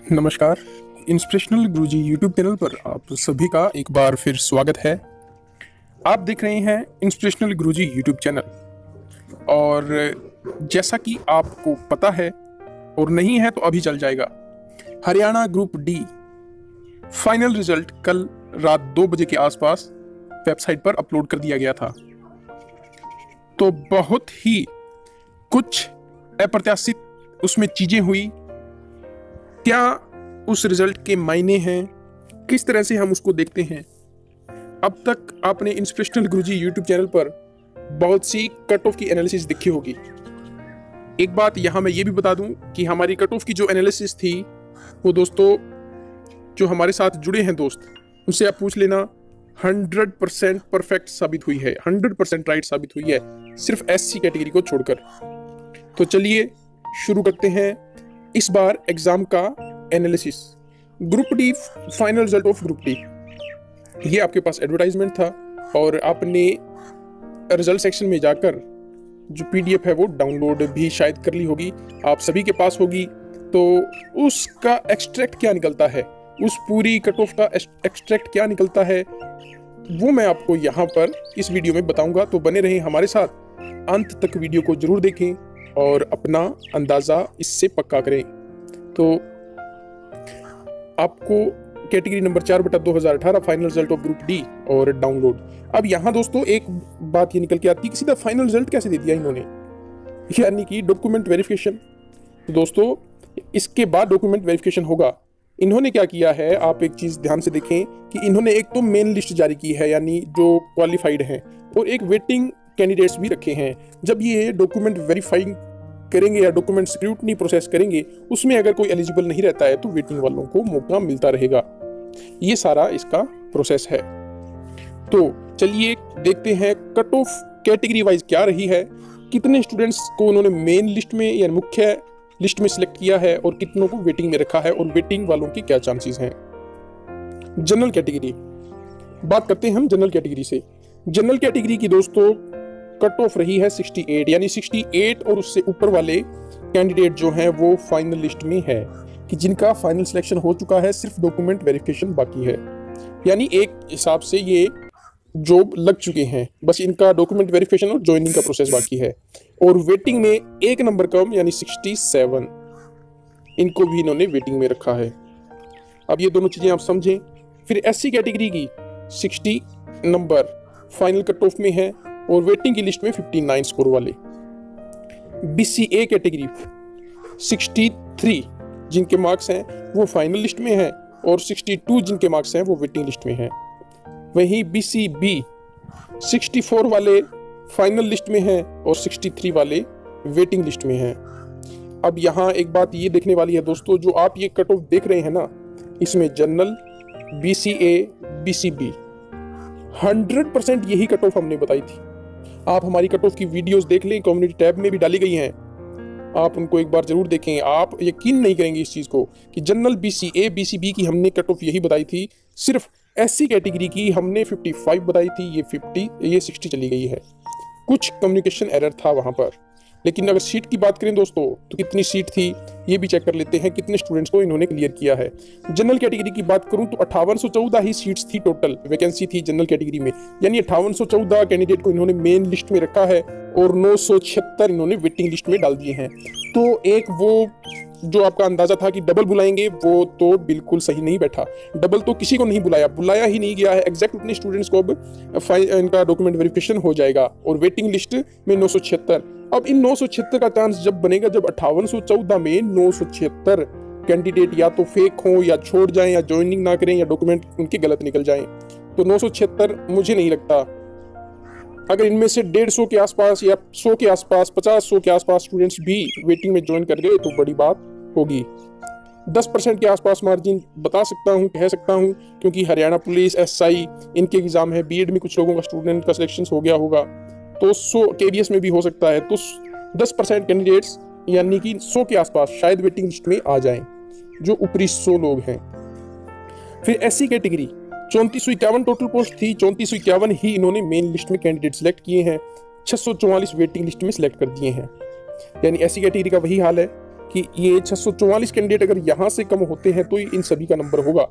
नमस्कार। इंस्पिरेशनल गुरुजी YouTube channel पर आप सभी का एक बार फिर स्वागत है। आप देख रहे हैं इंस्पिरेशनल गुरुजी यूट्यूब चैनल और जैसा कि आपको पता है और नहीं है तो अभी चल जाएगा, Haryana group D final result कल रात 2 बजे के आसपास वेबसाइट पर अपलोड कर दिया गया था। तो बहुत ही कुछ अप्रत्याशित उसमें चीजें हुई। क्या उस रिजल्ट के मायने हैं, किस तरह से हम उसको देखते हैं। अब तक आपने इंस्पिरेशनल गुरुजी यूट्यूब चैनल पर बहुत सी कट ऑफ की एनालिसिस देखी होगी। एक बात यहां मैं ये भी बता दूं कि हमारी कट ऑफ की जो एनालिसिस थी वो दोस्तों जो हमारे साथ जुड़े हैं दोस्त, उनसे आप पूछ लेना, 100% परफेक्ट साबित हुई है, 100% राइट साबित हुई है, सिर्फ एससी कैटेगरी को छोड़कर। तो चलिए शुरू करते हैं इस बार एग्जाम का analysis. Group D final result of group D, ये आपके पास एडवर्टाइजमेंट था और आपने रिजल्ट सेक्शन में जाकर जो पीडीएफ है वो डाउनलोड भी शायद कर ली होगी, आप सभी के पास होगी। तो उसका एक्सट्रैक्ट क्या निकलता है, उस पूरी कट ऑफ का एक्सट्रैक्ट क्या निकलता है, वो मैं आपको यहाँ पर इस वीडियो में बताऊंगा। तो बने रहें हमारे साथ, अंत तक वीडियो को जरूर देखें और अपना अंदाजा इससे पक्का करें। तो आपको category number 4/2018 final result of group D और डाउनलोड। अब यहाँ दोस्तों एक बात ये निकल के आती है कि सीधा फाइनल रिजल्ट कैसे दे दिया इन्होंने, यानी कि डॉक्यूमेंट वेरिफिकेशन। तो दोस्तों इसके बाद डॉक्यूमेंट वेरिफिकेशन होगा। इन्होंने क्या किया है, आप एक चीज ध्यान से देखें कि इन्होंने एक तो मेन लिस्ट जारी की है, यानी जो क्वालिफाइड हैं, और एक वेटिंग कैंडिडेट्स भी रखे हैं। जब ये डॉक्यूमेंट वेरीफाइंग करेंगे या डॉक्यूमेंट स्क्रूटनी प्रोसेस करेंगे, उसमें अगर कोई एलिजिबल नहीं रहता है तो वेटिंग वालों को मौका मिलता रहेगा। ये सारा इसका प्रोसेस है। तो चलिए देखते हैं कट ऑफ कैटेगरी वाइज क्या रही है, कितने स्टूडेंट्स को उन्होंने मेन लिस्ट में या मुख्य लिस्ट में सिलेक्ट किया है और कितनों को वेटिंग में रखा है और वेटिंग वालों के क्या चांसेस हैं। जनरल कैटेगरी बात करते हैं हम जनरल कैटेगरी से। जनरल कैटेगरी की दोस्तों कट ऑफ रही है 68, यानी 68 और उससे ऊपर वाले कैंडिडेट जो हैं वो फाइनल लिस्ट में है, कि जिनका फाइनल सिलेक्शन हो चुका है, सिर्फ डॉक्यूमेंट वेरिफिकेशन बाकी है। यानी एक हिसाब से ये जॉब लग चुके हैं, बस इनका डॉक्यूमेंट वेरिफिकेशन और ज्वाइनिंग का प्रोसेस बाकी है। और वेटिंग में एक नंबर कम, यानी 67, इनको भी इन्होंने वेटिंग में रखा है। अब ये दोनों चीजें आप समझें। फिर एससी कैटेगरी की 60 नंबर फाइनल कट ऑफ में है और वेटिंग की लिस्ट में 59 स्कोर वाले। बीसीए कैटेगरी 63 जिनके मार्क्स हैं वो फाइनल लिस्ट में हैं और 62 जिनके मार्क्स हैं वो वेटिंग लिस्ट में हैं। वहीं बीसीबी 64 वाले फाइनल लिस्ट में हैं और 63 वाले वेटिंग लिस्ट में हैं। अब यहाँ एक बात ये देखने वाली है दोस्तों, जो आप ये कट ऑफ देख रहे हैं ना, इसमें जनरल, बीसीए, बीसीबी 100% यही कट ऑफ हमने बताई थी। आप हमारी कट ऑफ की वीडियोस देख लें, कम्युनिटी टैब में भी डाली गई हैं, आप उनको एक बार जरूर देखें। आप यकीन नहीं करेंगे इस चीज को कि जनरल, बीसीए, बीसीबी की हमने कट ऑफ यही बताई थी। सिर्फ एससी कैटेगरी की हमने 55 बताई थी, ये 60 चली गई है। कुछ कम्युनिकेशन एरर था वहां पर। लेकिन अगर सीट की बात करें दोस्तों तो कितनी सीट थी ये भी चेक कर लेते हैं, कितने स्टूडेंट्स को इन्होंने क्लियर किया है। जनरल कैटेगरी की बात करूं तो 5814 ही सीट्स थी, टोटल वैकेंसी थी जनरल कैटेगरी में, यानी 5814 कैंडिडेट को इन्होंने मेन लिस्ट में रखा है और 976 इन्होंने वेटिंग लिस्ट में डाल दिए हैं। तो एक वो जो आपका अंदाजा था कि डबल बुलाएंगे, वो तो बिल्कुल सही नहीं बैठा। डबल तो किसी को नहीं बुलाया ही नहीं गया है। एग्जैक्ट उतने स्टूडेंट्स को अब इनका डॉक्यूमेंट वेरिफिकेशन हो जाएगा और वेटिंग लिस्ट में 976। अब इन 976 का चांस जब बनेगा जब 5814 में 976 कैंडिडेट या तो फेक हो या छोड़ जाएं या ज्वाइनिंग ना करें या डॉक्यूमेंट उनके गलत निकल जाएं। तो 976 मुझे नहीं लगता, अगर इनमें से 150 के आसपास या 100 के आसपास, 50-100 के आसपास स्टूडेंट्स भी वेटिंग में ज्वाइन कर गए तो बड़ी बात होगी। 10% के आसपास मार्जिन बता सकता हूँ, कह सकता हूँ, क्योंकि हरियाणा पुलिस, एसआई, इनके एग्जाम है। बीएड में कुछ लोगों का स्टूडेंट का सिलेक्शन हो गया होगा, तो 100 केबीएस में भी हो सकता है। तो 10% कैंडिडेट्स यानी कि 100 के आसपास शायद वेटिंग लिस्ट में आ जाएं, जो ऊपरी 100 लोग हैं। फिर एससी कैटेगरी 3451 टोटल पोस्ट थी, 3451 ही इन्होंने मेन लिस्ट में कैंडिडेट सिलेक्ट किए हैं, 644 वेटिंग लिस्ट में सिलेक्ट कर दिए हैं। यानी एससी कैटेगरी का वही हाल है कि ये 644 कैंडिडेट अगर यहाँ से कम होते हैं तो इन सभी का नंबर होगा,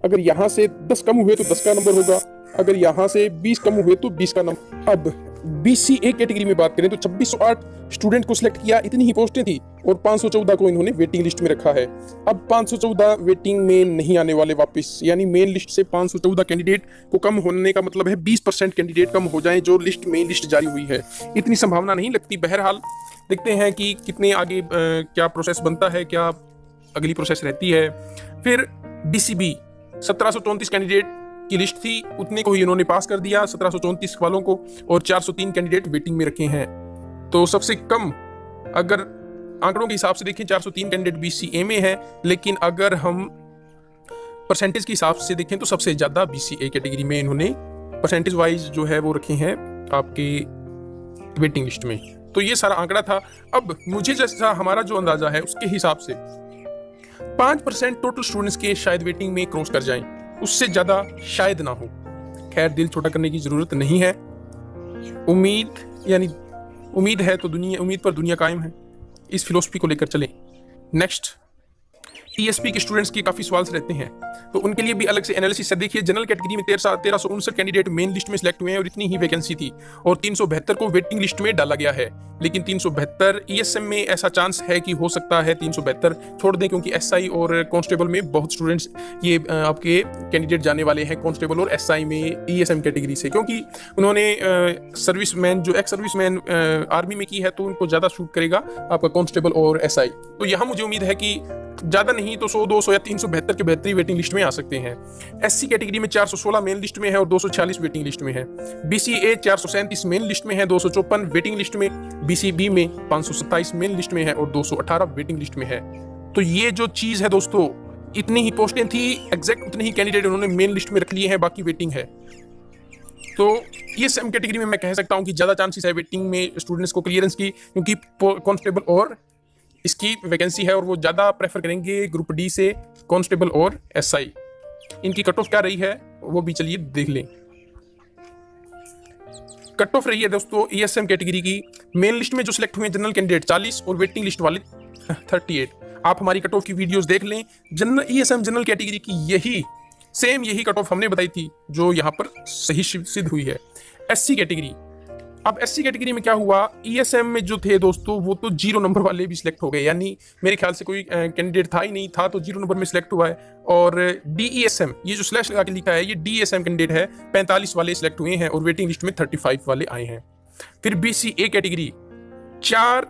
अगर यहाँ से 10 कम हुए तो 10 का नंबर होगा, अगर यहाँ से 20 कम हुए तो 20 का नंबर। अब BCA कैटेगरी में बात करें तो 2608 स्टूडेंट को सिलेक्ट किया, इतनी ही पोस्टें थी और 514 को इन्होंने वेटिंग लिस्ट में रखा है। अब 514 वेटिंग में नहीं आने वाले वापस, यानी मेन लिस्ट से 514 कैंडिडेट को कम होने का मतलब है 20% कैंडिडेट कम हो जाएं जो मेन लिस्ट जारी हुई है। इतनी संभावना नहीं लगती, बहरहाल देखते हैं कि कितने आगे क्या प्रोसेस बनता है, क्या अगली प्रोसेस रहती है। फिर DCB 1734 कैंडिडेट की लिस्ट थी, उतने को ही इन्होंने पास कर दिया 1734 वालों को, और 403 कैंडिडेट वेटिंग में रखे हैं। तो सबसे कम अगर आंकड़ों के हिसाब से देखें 403 कैंडिडेट BCA में है, लेकिन अगर हम परसेंटेज के हिसाब से देखें तो सबसे ज्यादा BCA कैटेगरी में इन्होंने परसेंटेज वाइज जो है वो रखे हैं आपके वेटिंग लिस्ट में। तो ये सारा आंकड़ा था। अब मुझे जैसा हमारा जो अंदाजा है उसके हिसाब से 5% टोटल स्टूडेंट्स के शायद वेटिंग में क्रॉस कर जाएं, उससे ज्यादा शायद ना हो। खैर, दिल छोटा करने की जरूरत नहीं है, उम्मीद है तो उम्मीद पर दुनिया कायम है, इस फिलोसफी को लेकर चलें। नेक्स्ट, ESP के स्टूडेंट्स के काफी सवाल रहते हैं, तो उनके लिए भी अलग से एनालिसिस है। देखिए, जनरल कैटेगरी में 1359 कैंडिडेट मेन लिस्ट में सिलेक्ट हुए हैं और इतनी ही वैकेंसी थी, और 372 को वेटिंग लिस्ट में डाला गया है। लेकिन 372 ESM में ऐसा चांस है कि हो सकता है 372 छोड़ दें, क्योंकि SI और कांस्टेबल में बहुत स्टूडेंट्स ये आपके कैंडिडेट जाने वाले हैं कांस्टेबल और SI में ESM कैटेगरी से, क्योंकि उन्होंने सर्विसमैन जो एक्स सर्विसमैन आर्मी में की है तो उनको ज़्यादा शूट करेगा आपका कांस्टेबल और SI। तो यहाँ मुझे उम्मीद है कि ज़्यादा नहीं तो 100, 200 या 372 के बेहतरीन वेटिंग लिस्ट में आ सकते हैं। SC कैटेगरी में 416 मेन लिस्ट में है और 246 वेटिंग लिस्ट में है। BCA 437 मेन लिस्ट में है, 254 वेटिंग लिस्ट में। BCB में 527 मेन लिस्ट में है और 218 वेटिंग लिस्ट में है। तो ये जो चीज़ है दोस्तों, इतनी ही पोस्टें थी, एग्जैक्ट उतने ही कैंडिडेट उन्होंने मेन लिस्ट में रख लिए हैं, बाकी वेटिंग है। तो ये सेम कैटेगरी में मैं कह सकता हूँ कि ज़्यादा चांसेस है वेटिंग में स्टूडेंट्स को क्लियरेंस की, क्योंकि कांस्टेबल और इसकी वैकेंसी है और वो ज़्यादा प्रेफर करेंगे ग्रुप D से कांस्टेबल और SI। इनकी कट ऑफ क्या रही है वो भी चलिए देख लें। कट ऑफ रही है दोस्तों ESM कैटेगरी की, मेन लिस्ट में जो सिलेक्ट हुए जनरल कैंडिडेट 40 और वेटिंग लिस्ट वाले 38। आप हमारी कट ऑफ की वीडियोस देख लें। ESM जनरल कैटेगरी की यही कट ऑफ हमने बताई थी, जो यहाँ पर सही सिद्ध हुई है। SC कैटेगरी, अब SC कैटेगरी में क्या हुआ, ESM में जो थे दोस्तों वो तो 0 नंबर वाले भी सिलेक्ट हो गए, यानी मेरे ख्याल से कोई कैंडिडेट था ही नहीं, था तो 0 नंबर में सिलेक्ट हुआ है। और DESM, ये जो स्लैश लगा के लिखा है, ये DESM कैंडिडेट है, 45 वाले सिलेक्ट हुए हैं और वेटिंग लिस्ट में 35 वाले आए हैं। फिर BCA कैटेगरी, 4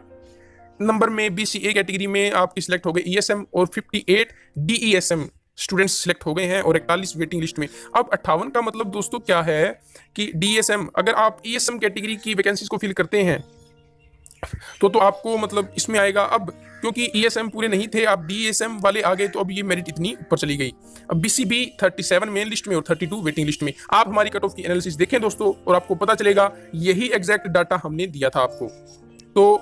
नंबर में BCA कैटेगरी में आपकी सिलेक्ट हो गए ESM और 58 DESM स्टूडेंट्स सिलेक्ट हो गए हैं और 41 वेटिंग लिस्ट में। अब 58 का मतलब दोस्तों क्या है कि DSM, अगर आप ESM कैटेगरी की वैकेंसीज को फिल करते हैं तो आपको मतलब इसमें आएगा। अब क्योंकि ESM पूरे नहीं थे, आप DSM वाले आ गए, तो अब ये मेरिट इतनी ऊपर चली गई। अब BCB 37 मेन लिस्ट में और 32 वेटिंग लिस्ट में। आप हमारी कट ऑफ की एनालिसिस देखें दोस्तों और आपको पता चलेगा, यही एग्जैक्ट डाटा हमने दिया था आपको। तो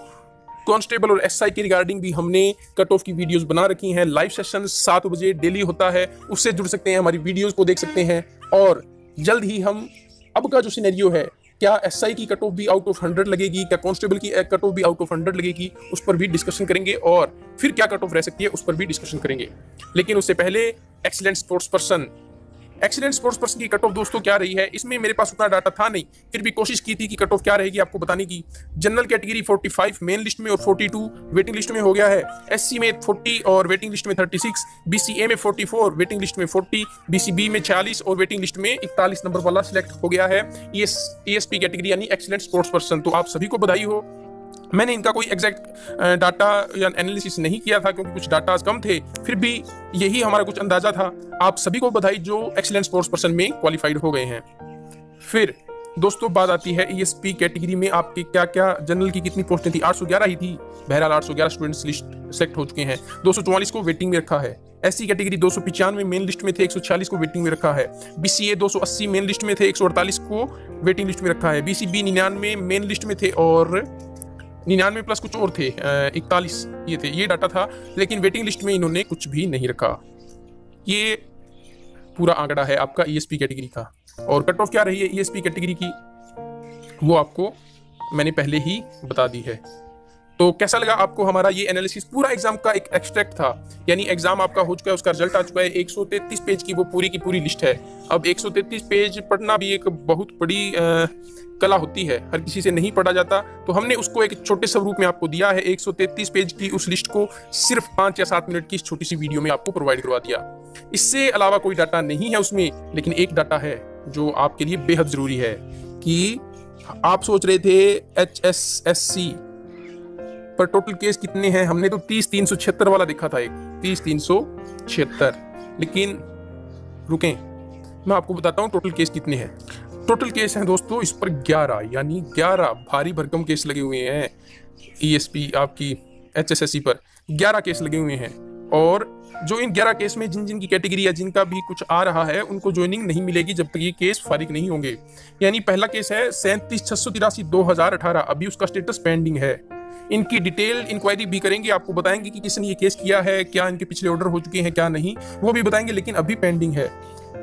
कांस्टेबल और SI की रिगार्डिंग भी हमने कट ऑफ की वीडियोस बना रखी हैं। लाइव सेशन 7 बजे डेली होता है, उससे जुड़ सकते हैं, हमारी वीडियोस को देख सकते हैं। और जल्द ही हम अब का जो सिनेरियो है, क्या SI की कट ऑफ भी आउट ऑफ 100 लगेगी, क्या कांस्टेबल की कट ऑफ भी आउट ऑफ 100 लगेगी, उस पर भी डिस्कशन करेंगे। और फिर क्या कट ऑफ रह सकती है उस पर भी डिस्कशन करेंगे। लेकिन उससे पहले एक्सीलेंट स्पोर्ट्स पर्सन की कट ऑफ दोस्तों क्या रही है, इसमें मेरे पास उतना डाटा था नहीं, फिर भी कोशिश की थी कि कट ऑफ क्या रहेगी आपको बताने की। जनरल कैटेगरी 45 मेन लिस्ट में और 42 वेटिंग लिस्ट में हो गया है। SC में 40 और वेटिंग लिस्ट में 36, BCA में 44 वेटिंग लिस्ट में 40, BCB में 46 और वेटिंग लिस्ट में 41 नंबर वाला सिलेक्ट हो गया है। ESP कैटेगरी यानी एक्सीलेंट स्पोर्ट्स पर्सन। तो आप सभी को बधाई हो। मैंने इनका कोई एग्जैक्ट डाटा या एनालिसिस नहीं किया था, क्योंकि कुछ डाटा कम थे, फिर भी यही हमारा कुछ अंदाजा था। आप सभी को बधाई जो एक्सीलेंट स्पोर्ट्स पर्सन में क्वालिफाइड हो गए हैं। फिर दोस्तों बात आती है ESP कैटेगरी में आपके क्या क्या, जनरल की कितनी पोस्टें थी, 811 ही थी। बहरहाल 811 स्टूडेंट्स लिस्ट सेलेक्ट हो चुके हैं, 244 को वेटिंग में रखा है। SC कैटेगरी 295 मेन लिस्ट में थे, 146 को वेटिंग में रखा है। BCA 280 मेन लिस्ट में थे, 148 को वेटिंग लिस्ट में रखा है। BCB 99 मेन लिस्ट में थे और 99 प्लस कुछ और थे, 41 ये थे, ये डाटा था। लेकिन वेटिंग लिस्ट में इन्होंने कुछ भी नहीं रखा। ये पूरा आंकड़ा है आपका ESP कैटेगरी का। और कट ऑफ क्या रही है ESP कैटेगरी की, वो आपको मैंने पहले ही बता दी है। तो कैसा लगा आपको हमारा ये एनालिसिस? पूरा एग्जाम का एक एक्सट्रैक्ट था, यानी एग्जाम आपका हो चुका है, उसका रिजल्ट आ चुका है। 133 पेज की वो पूरी की पूरी लिस्ट है। अब 133 पेज पढ़ना भी एक बहुत बड़ी कला होती है, हर किसी से नहीं पढ़ा जाता। तो हमने उसको एक छोटे स्वरूप में आपको दिया है। 133 पेज की उस लिस्ट को सिर्फ 5 या 7 मिनट की इस छोटी सी वीडियो में आपको प्रोवाइड करवा दिया। इससे अलावा कोई डाटा नहीं है उसमें, लेकिन एक डाटा है जो आपके लिए बेहद जरूरी है कि आप सोच रहे थे HSSC पर टोटल केस कितने हैं। हमने तो 30,376 वाला देखा था, एक 30,376, लेकिन रुकें, मैं आपको बताता हूं टोटल केस कितने हैं। टोटल केस हैं दोस्तों इस पर 11, यानी 11 भारी भरकम केस लगे हुए हैं। ESP आपकी HSSC पर 11 केस लगे हुए हैं, और जो इन 11 केस में जिन जिन की कैटेगरी या जिनका भी कुछ आ रहा है उनको ज्वाइनिंग नहीं मिलेगी जब तक ये केस फारिग नहीं होंगे। यानी पहला केस है 37,683/2018, अभी उसका स्टेटस पेंडिंग है। इनकी डिटेल इंक्वायरी भी करेंगे, आपको बताएंगे कि किसने ये केस किया है, क्या इनके पिछले ऑर्डर हो चुके हैं क्या नहीं, वो भी बताएंगे, लेकिन अभी पेंडिंग है।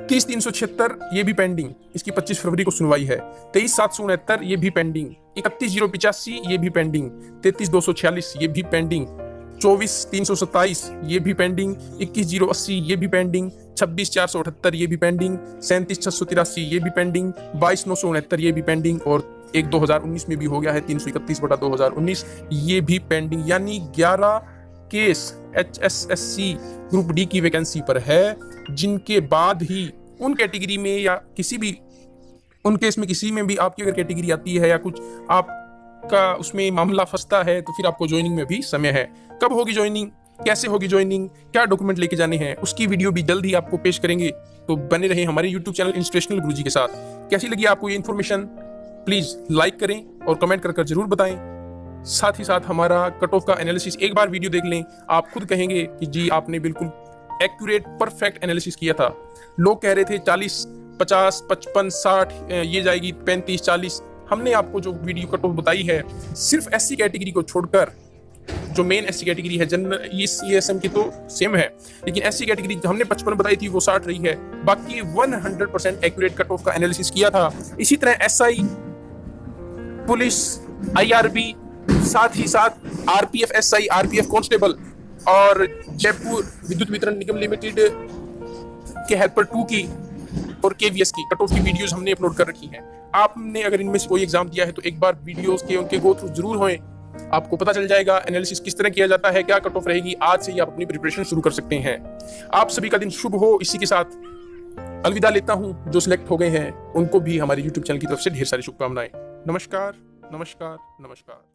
30,376 ये भी पेंडिंग, इसकी 25 फरवरी को सुनवाई है। 23,769 ये भी पेंडिंग, 31,085 ये भी पेंडिंग, 33,246 ये भी पेंडिंग, 24,327 ये भी पेंडिंग, 21,080 ये भी पेंडिंग, 26,478 ये भी पेंडिंग, 37,683 ये भी पेंडिंग, 22,969 ये भी पेंडिंग, और एक 2019 में भी हो गया है 331/2019 ये भी पेंडिंग। यानी 11 केस HSSC ग्रुप डी की वैकेंसी पर है, जिनके बाद ही उन कैटेगरी में या किसी भी उन केस में किसी में भी आपकी अगर कैटेगरी आती है या कुछ आपका उसमें मामला फंसता है तो फिर आपको ज्वाइनिंग में भी समय है। कब होगी ज्वाइनिंग, कैसे होगी ज्वाइनिंग, क्या डॉक्यूमेंट लेके जाने हैं, उसकी वीडियो भी जल्द ही आपको पेश करेंगे। तो बने रहे हमारे YouTube चैनल इंस्पिरेशनल गुरुजी के साथ। कैसी लगी आपको ये इन्फॉर्मेशन, प्लीज लाइक करें और कमेंट कर जरूर बताएं। साथ ही साथ हमारा कट ऑफ का एनालिसिस एक बार वीडियो देख लें, आप खुद कहेंगे कि जी आपने बिल्कुल एक्यूरेट परफेक्ट एनालिसिस किया था। लोग कह रहे थे 40, 50, 55, 60 ये जाएगी, 35, 40। हमने आपको जो वीडियो कट ऑफ बताई है सिर्फ SC कैटेगरी को छोड़कर, जो मेन SC कैटेगरी है, जनरल ESM की तो सेम है, लेकिन SC कैटेगरी हमने 55 बताई थी वो 60 रही है। बाकी 100% एक्यूरेट कट ऑफ का एनालिसिस किया था। इसी तरह SI, पुलिस, IRB, साथ ही साथ RPF SI, RPF कांस्टेबल और जयपुर विद्युत वितरण निगम लिमिटेड के हेल्पर 2 की और KVS की कट ऑफ की वीडियोस हमने अपलोड कर रखी हैं। आपने अगर इनमें से कोई एग्जाम दिया है तो एक बार वीडियोस के उनके गो थ्रू जरूर होएं, आपको पता चल जाएगा एनालिसिस किस तरह किया जाता है, क्या कट ऑफ रहेगी। आज से ही आप अपनी प्रिपरेशन शुरू कर सकते हैं। आप सभी का दिन शुभ हो। इसी के साथ अलविदा लेता हूं। जो सिलेक्ट हो गए हैं उनको भी हमारे YouTube चैनल की तरफ से ढेर सारी शुभकामनाएं। नमस्कार, नमस्कार, नमस्कार।